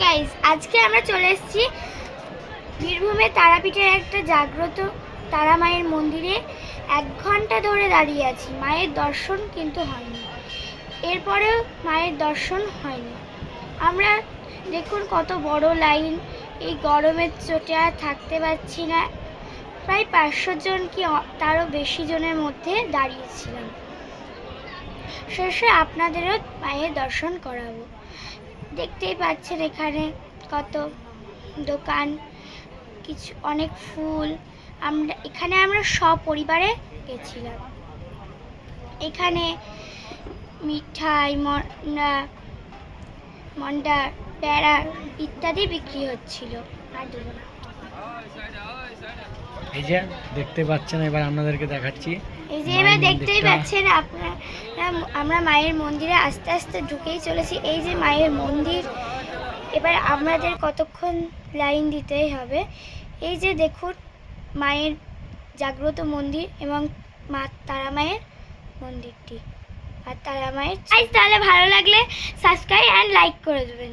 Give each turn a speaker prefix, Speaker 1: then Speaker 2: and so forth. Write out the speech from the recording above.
Speaker 1: Guys, আজকে আমরা চলে এসেছি বীরভূমে তারাপীঠের একটা জাগ্রত তারা মায়ের মন্দিরে। 1 ঘন্টা ধরে দাঁড়িয়ে আছি, মায়ের দর্শন কিন্তু হয়নি। এরপরেও মায়ের দর্শন হয়নি। আমরা দেখুন কত বড় লাইন। এই গরমের চোটে আর থাকতে পারছি না। প্রায় 500 জন কি তারও বেশি জনের মধ্যে দাঁড়িয়েছিলাম। শেষে আপনাদেরও মায়ের দর্শন করাবো। দেখতেই পাচ্ছেন এখানে কত দোকান, কিছু অনেক ফুল। আমরা সপরিবারে গেছিলাম। এখানে মিঠাই, মন্ডা, প্যাড়া ইত্যাদি বিক্রি হচ্ছিল। আর দেবো না।
Speaker 2: এই যে দেখতে পাচ্ছেন, এবার আপনাদেরকে দেখাচ্ছি।
Speaker 1: এই যে এবার দেখতেই পাচ্ছেন আপনারা, আমরা মায়ের মন্দিরে আস্তে আস্তে ঢুকেই চলেছি। এই যে মায়ের মন্দির। এবার আমাদের কতক্ষণ লাইন দিতেই হবে। এই যে দেখুন মায়ের জাগ্রত মন্দির এবং মা তারা মায়ের মন্দিরটি। আর তারা মায়ের তাহলে ভালো লাগলে সাবস্ক্রাইব অ্যান্ড লাইক করে দেবেন।